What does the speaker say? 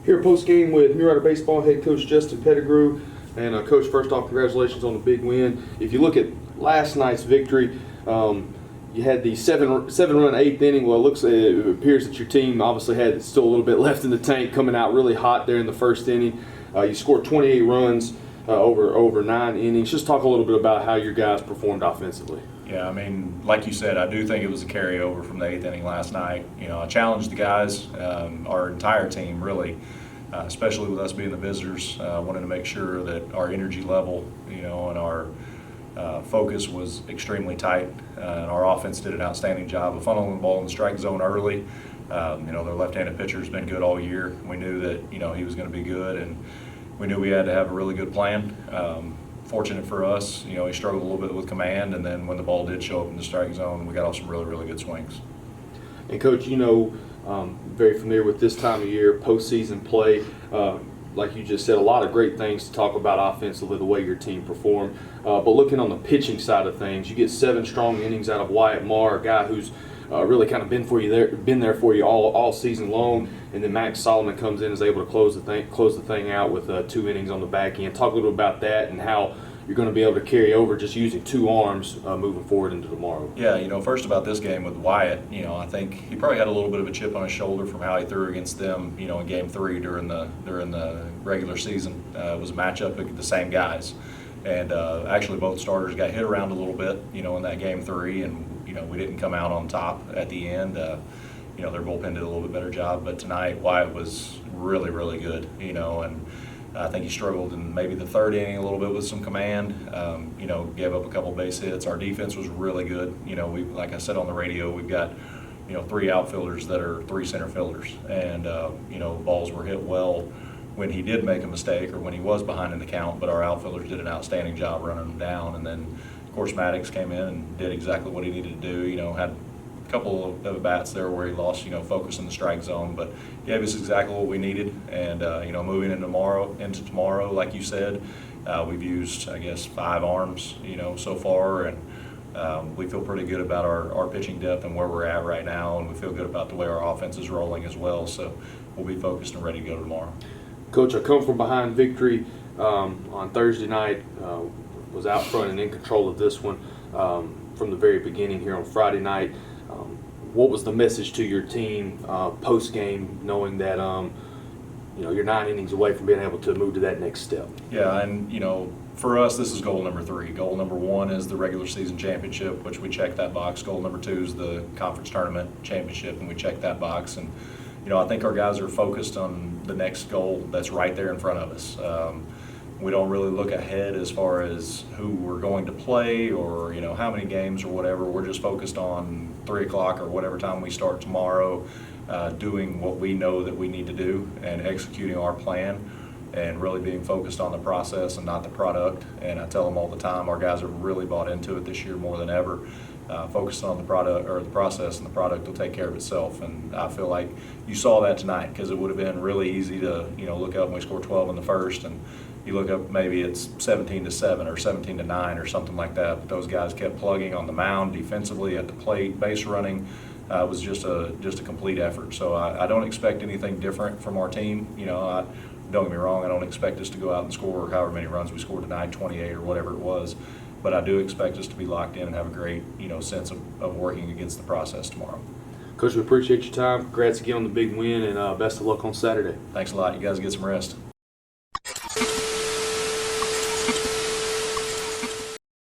Here Postgame with Murata Baseball head coach Justin Pettigrew. And Coach, first off, congratulations on the big win. If you look at last night's victory, you had the seven-run eighth inning. Well, it appears that your team obviously had still a little bit left in the tank, coming out really hot there in the first inning. You scored 28 runs over 9 innings. Just talk a little bit about how your guys performed offensively. Yeah, I mean, like you said, I do think it was a carryover from the 8th inning last night. You know, I challenged the guys, our entire team really, especially with us being the visitors. Wanted to make sure that our energy level, you know, and our focus was extremely tight. And our offense did an outstanding job of funneling the ball in the strike zone early. You know, their left-handed pitcher's been good all year. We knew that, you know, he was going to be good, and we knew we had to have a really good plan. Fortunate for us, you know, he struggled a little bit with command, and then when the ball did show up in the strike zone, we got off some really, really good swings. And Coach, you know, very familiar with this time of year, postseason play. Like you just said, a lot of great things to talk about offensively, the way your team performed. But looking on the pitching side of things, you get 7 strong innings out of Wyatt Marr, a guy who's really kind of been there for you all season long, and then Max Solomon comes in, is able to close the thing out with 2 innings on the back end. Talk a little about that and how you're going to be able to carry over just using 2 arms moving forward into tomorrow. Yeah, you know, first about this game with Wyatt, you know, I think he probably had a little bit of a chip on his shoulder from how he threw against them, you know, in Game 3 during the regular season. It was a matchup of the same guys, and actually both starters got hit around a little bit, you know, in that Game 3, and you know, we didn't come out on top at the end. You know, their bullpen did a little bit better job, but tonight Wyatt was really, really good, you know, and I think he struggled in maybe the 3rd inning a little bit with some command. You know, gave up a couple base hits. Our defense was really good. You know, like I said on the radio, we've got, you know, 3 outfielders that are 3 center fielders, and you know, balls were hit well when he did make a mistake or when he was behind in the count, but our outfielders did an outstanding job running them down. And then, of course, Maddox came in and did exactly what he needed to do. You know, had a couple of bats there where he lost, you know, focus in the strike zone, but gave us exactly what we needed. And you know, moving into tomorrow, like you said, we've used, I guess, 5 arms, you know, so far, and we feel pretty good about our pitching depth and where we're at right now, and we feel good about the way our offense is rolling as well. So we'll be focused and ready to go tomorrow. Coach, a come from behind victory on Thursday night. Was out front and in control of this one from the very beginning here on Friday night. What was the message to your team post game, knowing that you know, you're 9 innings away from being able to move to that next step? Yeah, and you know, for us, this is goal number 3. Goal number 1 is the regular season championship, which we check that box. Goal number 2 is the conference tournament championship, and we check that box. And you know, I think our guys are focused on the next goal that's right there in front of us. We don't really look ahead as far as who we're going to play or, you know, how many games or whatever. We're just focused on 3 o'clock or whatever time we start tomorrow, doing what we know that we need to do and executing our plan, and really being focused on the process and not the product. And I tell them all the time, our guys have really bought into it this year more than ever. Focused on the product or the process, and the product will take care of itself. And I feel like you saw that tonight, because it would have been really easy to, you know, look up and we scored 12 in the first, and you look up maybe it's 17-7 or 17-9 or something like that. But those guys kept plugging on the mound, defensively, at the plate, base running. It was just a complete effort. So I don't expect anything different from our team. You know, don't get me wrong, I don't expect us to go out and score however many runs we scored tonight, 28 or whatever it was. But I do expect us to be locked in and have a great, you know, sense of working against the process tomorrow. Coach, we appreciate your time. Congrats again on the big win, and best of luck on Saturday. Thanks a lot. You guys get some rest.